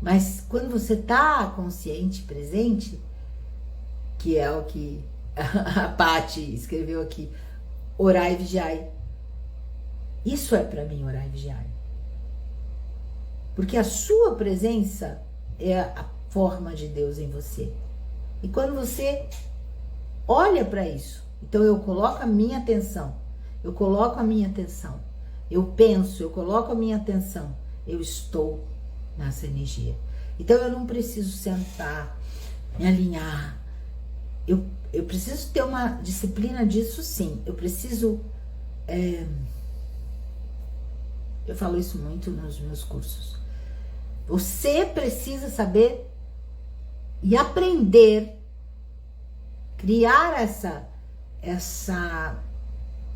Mas quando você está consciente, presente, que é o que a Paty escreveu aqui, orai e vigiai. Isso é para mim orar e vigiar. Porque a sua presença é a forma de Deus em você. E quando você olha para isso, então eu coloco a minha atenção, eu penso, eu coloco a minha atenção, eu estou nessa energia. Então eu não preciso sentar, me alinhar. Eu preciso ter uma disciplina disso, sim. Eu preciso... eu falo isso muito nos meus cursos. Você precisa saber e aprender, criar essa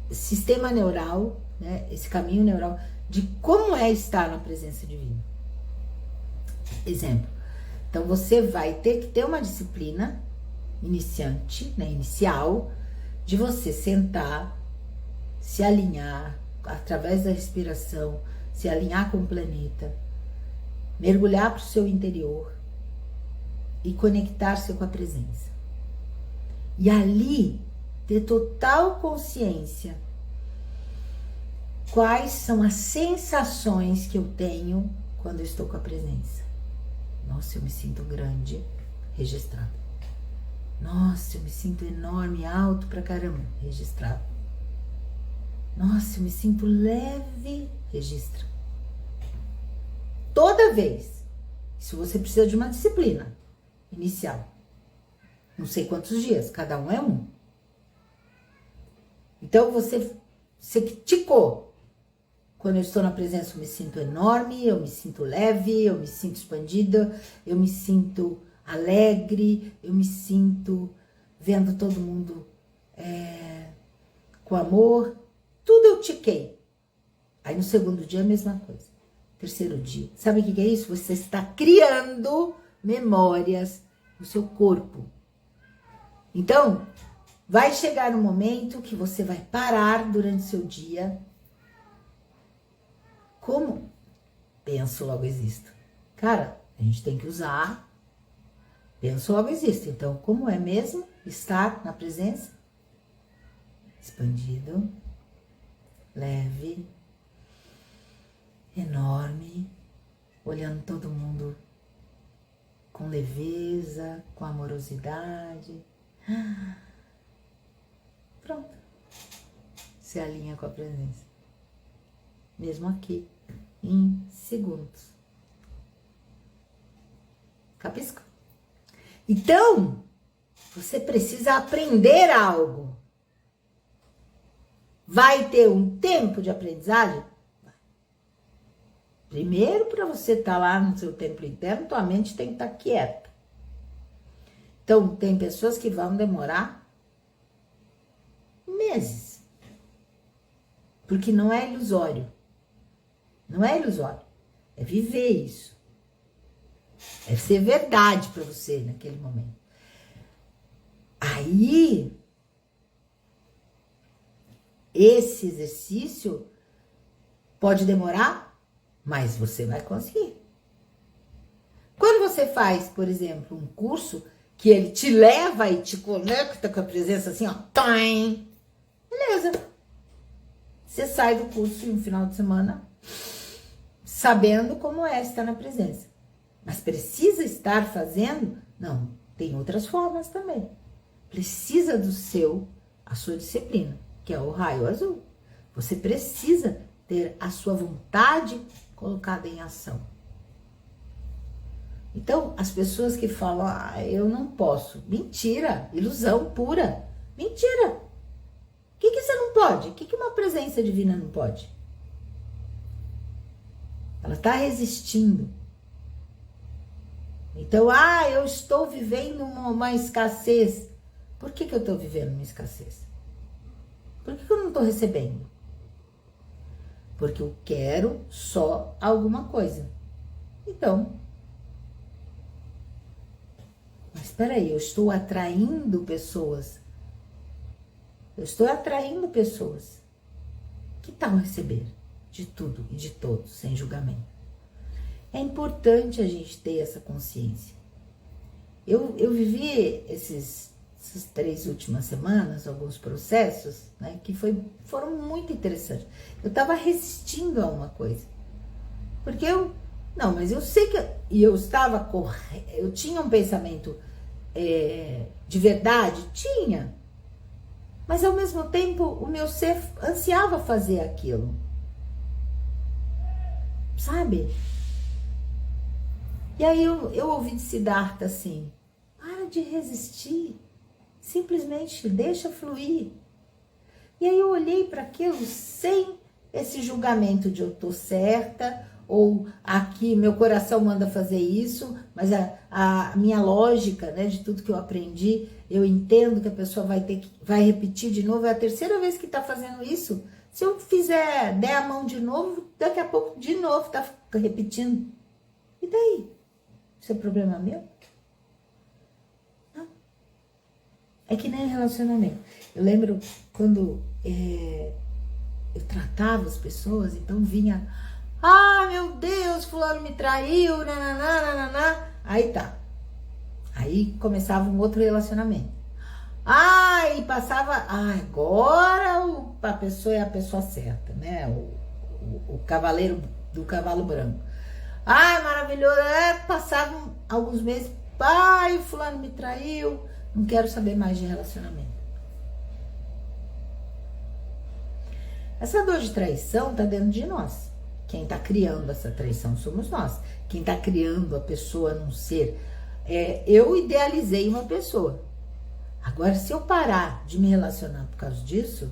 sistema neural, né, esse caminho neural de como é estar na presença divina. Exemplo. Então você vai ter que ter uma disciplina iniciante, né, inicial, de você sentar, se alinhar através da respiração, se alinhar com o planeta, mergulhar para o seu interior e conectar-se com a presença. E ali ter total consciência quais são as sensações que eu tenho quando eu estou com a presença. Nossa, eu me sinto grande, registrado. Nossa, eu me sinto enorme, alto pra caramba, registrado. Nossa, eu me sinto leve, registra. Toda vez. Isso você precisa de uma disciplina inicial. Não sei quantos dias, cada um é um. Então você ticou. Quando eu estou na presença, eu me sinto enorme, eu me sinto leve, eu me sinto expandida, eu me sinto alegre, eu me sinto vendo todo mundo com amor. Tudo eu tiquei. Aí no segundo dia a mesma coisa. Terceiro dia. Sabe o que é isso? Você está criando memórias no seu corpo. Então, vai chegar um momento que você vai parar durante o seu dia. Como? Penso, logo existo. Cara, a gente tem que usar Penso, logo existe. Então, como é mesmo estar na presença? Expandido, leve, enorme, olhando todo mundo com leveza, com amorosidade. Pronto. Se alinha com a presença. Mesmo aqui, em segundos. Capisco? Então, você precisa aprender algo. Vai ter um tempo de aprendizagem? Primeiro, para você estar lá no seu templo interno, tua mente tem que estar quieta. Então, tem pessoas que vão demorar meses. Porque não é ilusório. Não é ilusório. É viver isso. É ser verdade para você naquele momento. Aí, esse exercício pode demorar, mas você vai conseguir. Quando você faz, por exemplo, um curso que ele te leva e te conecta com a presença assim, ó, time, beleza. Você sai do curso em um final de semana sabendo como é estar na presença. Mas precisa estar fazendo? Não, tem outras formas também. Precisa a sua disciplina, que é o raio azul. Você precisa ter a sua vontade colocada em ação. Então, as pessoas que falam, eu não posso. Mentira, ilusão pura. Mentira. O que você não pode? O que uma presença divina não pode? Ela está resistindo. Então, eu estou vivendo uma escassez. Por que eu estou vivendo uma escassez? Por que eu não estou recebendo? Porque eu quero só alguma coisa. Então, mas espera aí, eu estou atraindo pessoas. Eu estou atraindo pessoas. Que tal receber de tudo e de todos, sem julgamento? É importante a gente ter essa consciência. Eu vivi essas 3 últimas semanas, alguns processos, né, que foram muito interessantes. Eu estava resistindo a uma coisa. Porque mas eu sei que eu tinha um pensamento de verdade? Tinha. Mas ao mesmo tempo, o meu ser ansiava fazer aquilo. Sabe? E aí eu ouvi de Siddhartha assim, para de resistir, simplesmente deixa fluir. E aí eu olhei para aquilo sem esse julgamento de eu tô certa, ou aqui meu coração manda fazer isso, mas a minha lógica, né, de tudo que eu aprendi, eu entendo que a pessoa vai repetir de novo, é a terceira vez que tá fazendo isso. Se eu der a mão de novo, daqui a pouco de novo tá repetindo. E daí? Isso é problema meu? Não. É que nem relacionamento. Eu lembro quando eu tratava as pessoas, então vinha, meu Deus, fulano me traiu, nananana. Aí tá. Aí começava um outro relacionamento. E passava, agora a pessoa é a pessoa certa, né? O cavaleiro do cavalo branco. Maravilhoso. Passavam alguns meses, fulano me traiu, não quero saber mais de relacionamento. Essa dor de traição tá dentro de nós. Quem tá criando essa traição somos nós. Quem tá criando a pessoa não ser... eu idealizei uma pessoa. Agora, se eu parar de me relacionar por causa disso...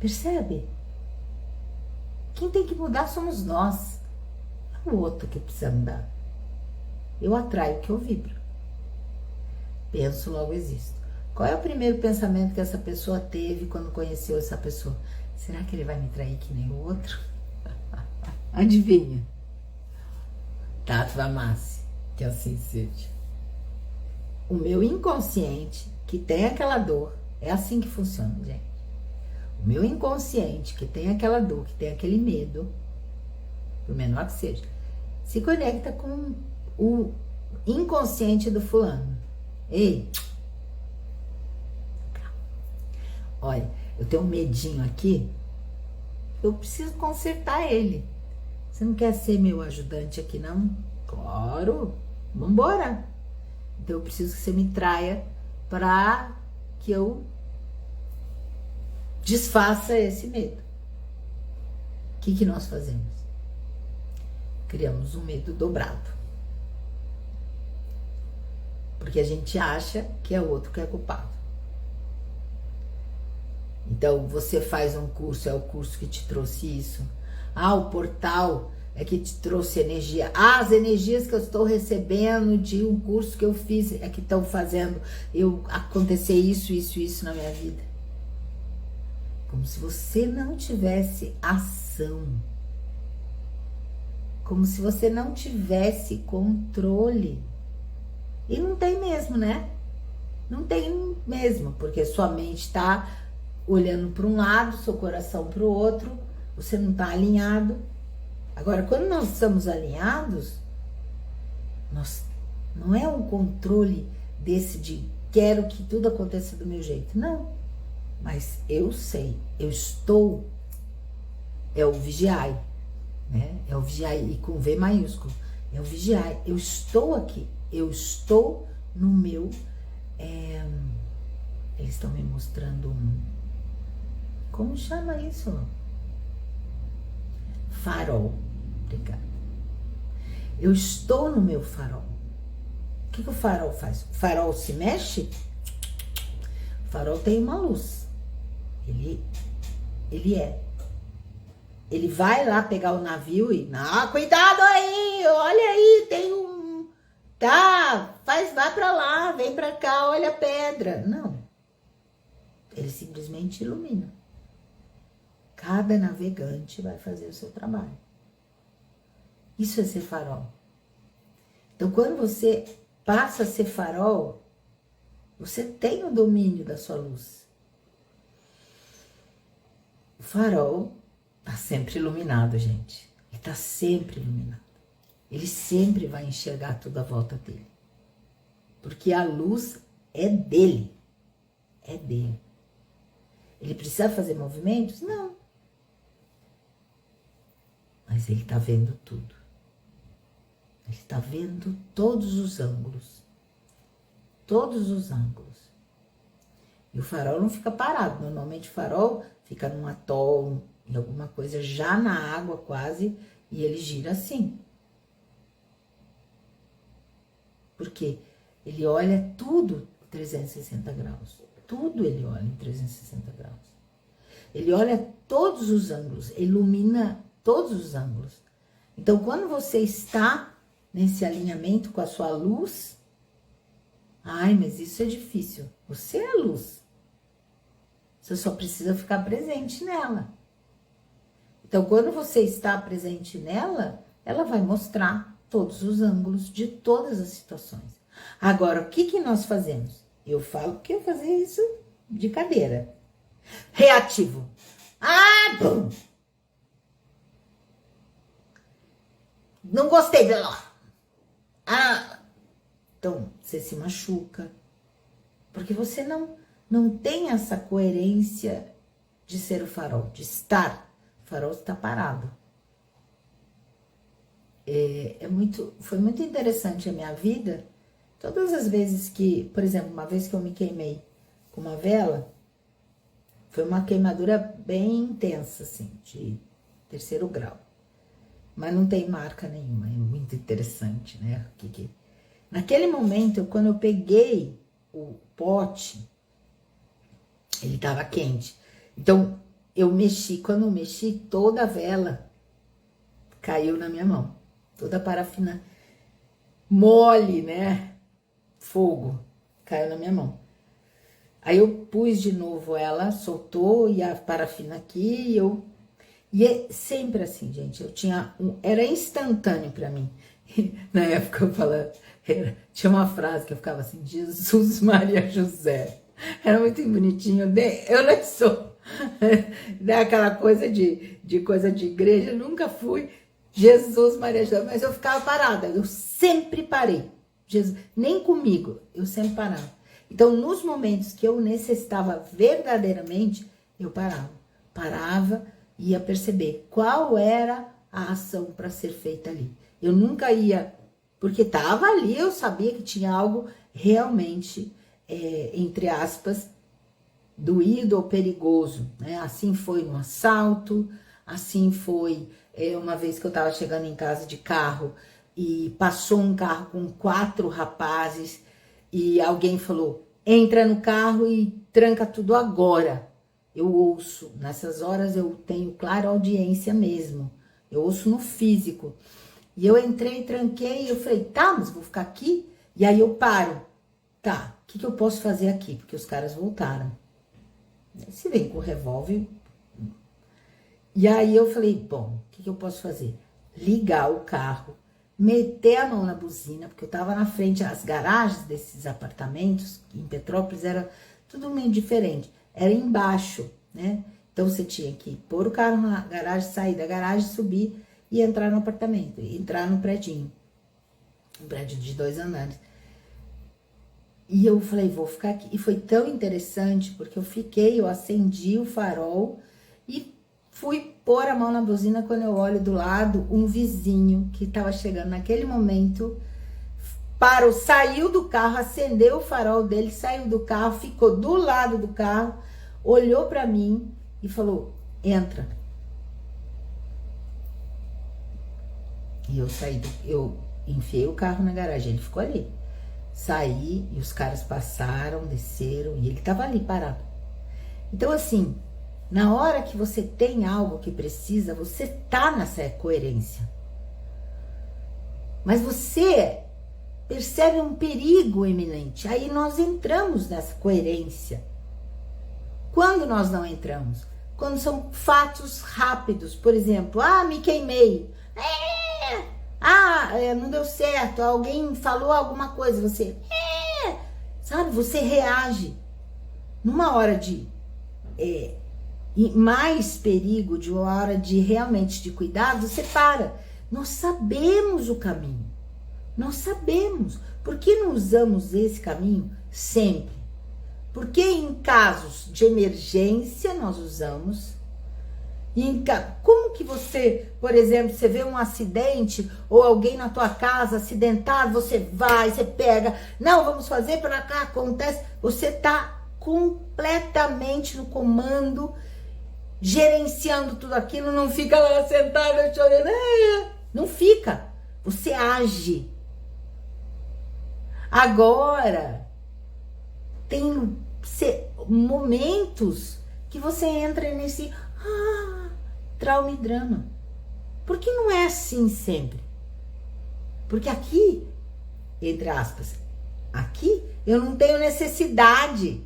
Percebe? Quem tem que mudar somos nós. Não é o outro que precisa mudar. Eu atraio o que eu vibro. Penso, logo existo. Qual é o primeiro pensamento que essa pessoa teve quando conheceu essa pessoa? Será que ele vai me trair que nem o outro? Adivinha? Tattva Amasi, que assim seja. O meu inconsciente, que tem aquela dor, é assim que funciona, gente. O meu inconsciente, que tem aquela dor, que tem aquele medo, por menor que seja, Se conecta com o inconsciente do fulano. Ei, olha, eu tenho um medinho aqui, eu preciso consertar ele. Você não quer ser meu ajudante aqui, não? Claro, vambora. Então eu preciso que você me traia para que eu desfaça esse medo. O que nós fazemos? Criamos um medo dobrado. Porque a gente acha que é o outro que é culpado. Então, você faz um curso, é o curso que te trouxe isso. Ah, o portal é que te trouxe energia. Ah, as energias que eu estou recebendo de um curso que eu fiz é que estão fazendo eu acontecer isso na minha vida. Como se você não tivesse ação. Como se você não tivesse controle. E não tem mesmo, né? Não tem mesmo, porque sua mente está olhando para um lado, seu coração para o outro, você não está alinhado. Agora, quando nós estamos alinhados, não é um controle desse de quero que tudo aconteça do meu jeito, não. Mas eu sei, eu estou, é o vigiai, né? É o vigiai e com V maiúsculo, é o vigiai, eu estou aqui, eu estou no meu, eles estão me mostrando como chama isso? Farol, obrigada. Eu estou no meu farol. O que o farol faz? O farol se mexe? O farol tem uma luz. Ele vai lá pegar o navio e... cuidado aí, olha aí, tem um... Tá, vai pra lá, vem pra cá, olha a pedra. Não. Ele simplesmente ilumina. Cada navegante vai fazer o seu trabalho. Isso é ser farol. Então, quando você passa a ser farol, você tem o domínio da sua luz. O farol está sempre iluminado, gente. Ele está sempre iluminado. Ele sempre vai enxergar tudo à volta dele. Porque a luz é dele. É dele. Ele precisa fazer movimentos? Não. Mas ele está vendo tudo. Ele está vendo todos os ângulos. Todos os ângulos. E o farol não fica parado. Normalmente o farol fica num atol, em alguma coisa já na água quase, e ele gira assim. Porque ele olha tudo 360 graus. Tudo ele olha em 360 graus. Ele olha todos os ângulos, ilumina todos os ângulos. Então, quando você está nesse alinhamento com a sua luz, ai, mas isso é difícil. Você é a luz. Você só precisa ficar presente nela. Então, quando você está presente nela, ela vai mostrar todos os ângulos de todas as situações. Agora, o que nós fazemos? Eu falo que eu fazia isso de cadeira. Reativo. Ah, bum! Não gostei dela. Então, você se machuca. Porque você não tem essa coerência de ser o farol, de estar. O farol está parado. Foi muito interessante a minha vida. Todas as vezes que, por exemplo, uma vez que eu me queimei com uma vela, foi uma queimadura bem intensa, assim, de 3º grau. Mas não tem marca nenhuma, é muito interessante, né? Naquele momento, quando eu peguei o pote, ele estava quente. Então, quando eu mexi, toda a vela caiu na minha mão. Toda a parafina mole, né? Fogo, caiu na minha mão. Aí eu pus de novo ela, soltou, e a parafina aqui, e é sempre assim, gente, era instantâneo pra mim. Na época eu falava, tinha uma frase que eu ficava assim, Jesus, Maria, José. Era muito bonitinho, eu não sou daquela coisa de coisa de igreja, nunca fui, Jesus, Maria José, mas eu ficava parada, eu sempre parei. Jesus, nem comigo, eu sempre parava. Então, nos momentos que eu necessitava verdadeiramente, eu parava. Parava e ia perceber qual era a ação para ser feita ali. Eu nunca ia, porque estava ali, eu sabia que tinha algo realmente, entre aspas, doído ou perigoso, né? Assim foi no assalto, assim foi uma vez que eu estava chegando em casa de carro e passou um carro com 4 rapazes e alguém falou, entra no carro e tranca tudo agora. Eu ouço, nessas horas eu tenho clara audiência mesmo, eu ouço no físico. E eu entrei, tranquei, e eu falei, tá, mas vou ficar aqui? E aí eu paro. Tá, o que eu posso fazer aqui? Porque os caras voltaram. Se vem com o revólver. E aí eu falei, bom, o que eu posso fazer? Ligar o carro, meter a mão na buzina, porque eu tava na frente, as garagens desses apartamentos, em Petrópolis, era tudo meio diferente. Era embaixo, né? Então você tinha que pôr o carro na garagem, sair da garagem, subir e entrar no apartamento, entrar no predinho. Um prédio de 2 andares. E eu falei, vou ficar aqui. E foi tão interessante, porque eu acendi o farol e fui pôr a mão na buzina quando eu olho do lado, um vizinho que estava chegando naquele momento, parou, saiu do carro, acendeu o farol dele, saiu do carro, ficou do lado do carro, olhou para mim e falou, entra. E eu saí, eu enfiei o carro na garagem, ele ficou ali. Saí e os caras passaram, desceram e ele tava ali parado. Então assim, na hora que você tem algo que precisa, você tá nessa coerência. Mas você percebe um perigo iminente, aí nós entramos nessa coerência. Quando nós não entramos? Quando são fatos rápidos, por exemplo, me queimei. Não deu certo, alguém falou alguma coisa, você, sabe, você reage. Numa hora de mais perigo, de uma hora de realmente de cuidado, você para. Nós sabemos o caminho, nós sabemos. Por que não usamos esse caminho sempre? Porque em casos de emergência nós usamos. Como que você, por exemplo, você vê um acidente ou alguém na tua casa acidentado, você vai, você pega, não, vamos fazer para cá, acontece, você tá completamente no comando, gerenciando tudo aquilo, não fica lá sentado chorando, não fica, você age. Agora, tem momentos que você entra nesse trauma e drama. Por que não é assim sempre? Porque aqui, entre aspas, aqui eu não tenho necessidade.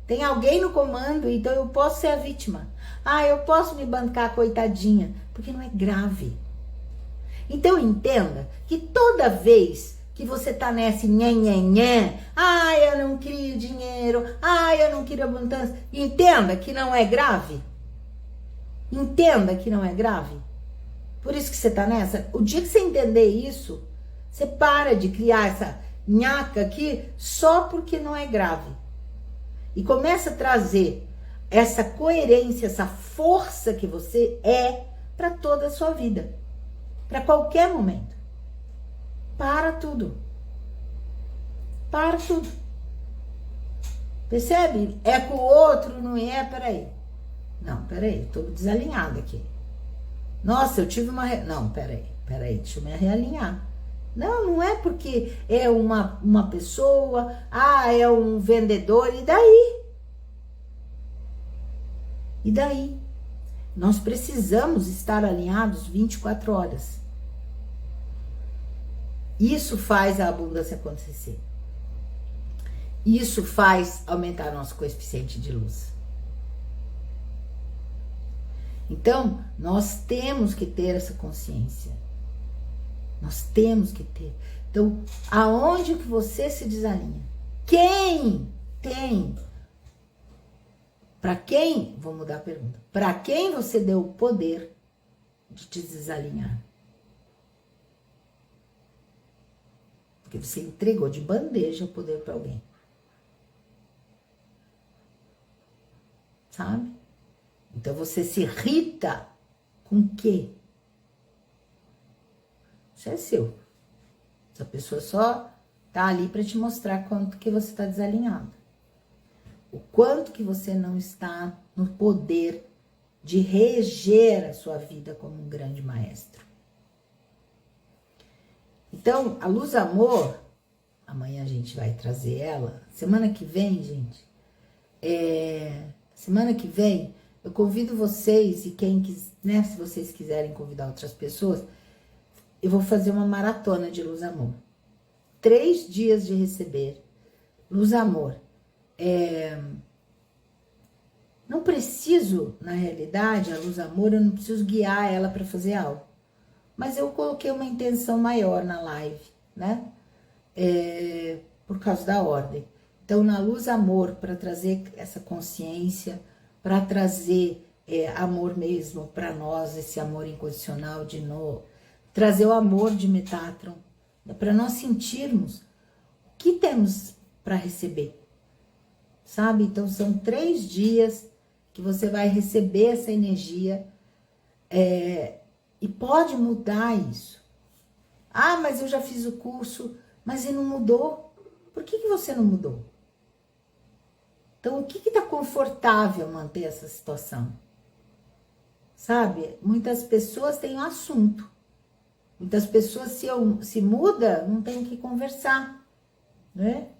Tem alguém no comando, então eu posso ser a vítima. Eu posso me bancar, coitadinha, porque não é grave. Então entenda que toda vez que você tá nesse nhenhenhé, eu não queria dinheiro, eu não queria abundância, entenda que não é grave. Entenda que não é grave. Por isso que você tá nessa. O dia que você entender isso, você para de criar essa nhaca aqui só porque não é grave. E começa a trazer essa coerência, essa força que você é para toda a sua vida. Para qualquer momento. Para tudo. Para tudo. Percebe? É com o outro, não é? Peraí. Não, peraí, eu tô desalinhada aqui. Nossa, eu tive uma... Não, peraí, deixa eu me realinhar. Não é porque é uma pessoa, é um vendedor, e daí? E daí? Nós precisamos estar alinhados 24 horas. Isso faz a abundância acontecer. Isso faz aumentar nosso coeficiente de luz. Então, nós temos que ter essa consciência. Nós temos que ter. Então, aonde que você se desalinha? Quem tem? Para quem? Vou mudar a pergunta. Para quem você deu o poder de te desalinhar? Porque você entregou de bandeja o poder para alguém. Sabe? Então você se irrita com o quê? Isso é seu. Essa pessoa só tá ali para te mostrar quanto que você está desalinhado. O quanto que você não está no poder de reger a sua vida como um grande maestro. Então, a luz amor, amanhã a gente vai trazer ela. Semana que vem, gente, semana que vem, eu convido vocês e quem quiser, né, se vocês quiserem convidar outras pessoas, eu vou fazer uma maratona de luz amor. 3 dias de receber luz amor. Não preciso, na realidade, a luz amor, eu não preciso guiar ela para fazer algo. Mas eu coloquei uma intenção maior na live, né? Por causa da ordem. Então, na luz amor, para trazer essa consciência, para trazer amor mesmo para nós, esse amor incondicional de novo, trazer o amor de Metatron, para nós sentirmos o que temos para receber, sabe? Então, são 3 dias que você vai receber essa energia e pode mudar isso. Ah, mas eu já fiz o curso, mas ele não mudou. Por que você não mudou? Então, o que está confortável manter essa situação? Sabe? Muitas pessoas têm um assunto. Muitas pessoas, se muda, não tem o que conversar, né?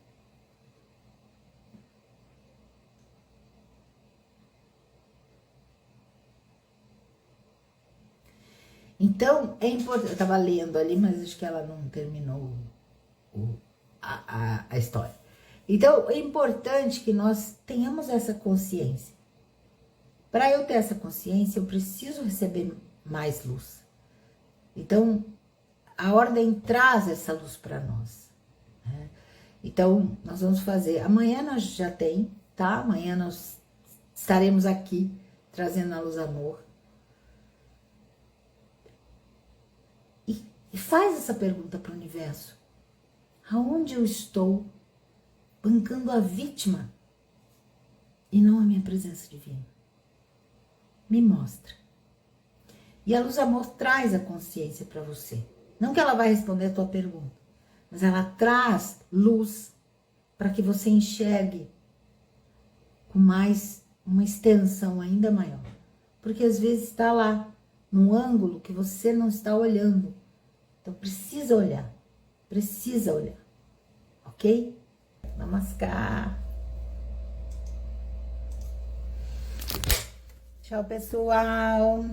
Então, é importante. Eu estava lendo ali, mas acho que ela não terminou a história. Então, é importante que nós tenhamos essa consciência. Para eu ter essa consciência, eu preciso receber mais luz. Então, a ordem traz essa luz para nós, né? Então, nós vamos fazer. Amanhã nós já tem, tá? Amanhã nós estaremos aqui trazendo a luz amor. E faz essa pergunta para o universo. Aonde eu estou bancando a vítima e não a minha presença divina? Me mostra. E a luz amor traz a consciência para você. Não que ela vai responder a tua pergunta, mas ela traz luz para que você enxergue com mais uma extensão ainda maior. Porque às vezes está lá, num ângulo que você não está olhando. Então precisa olhar, ok? Namaskar. Tchau, pessoal.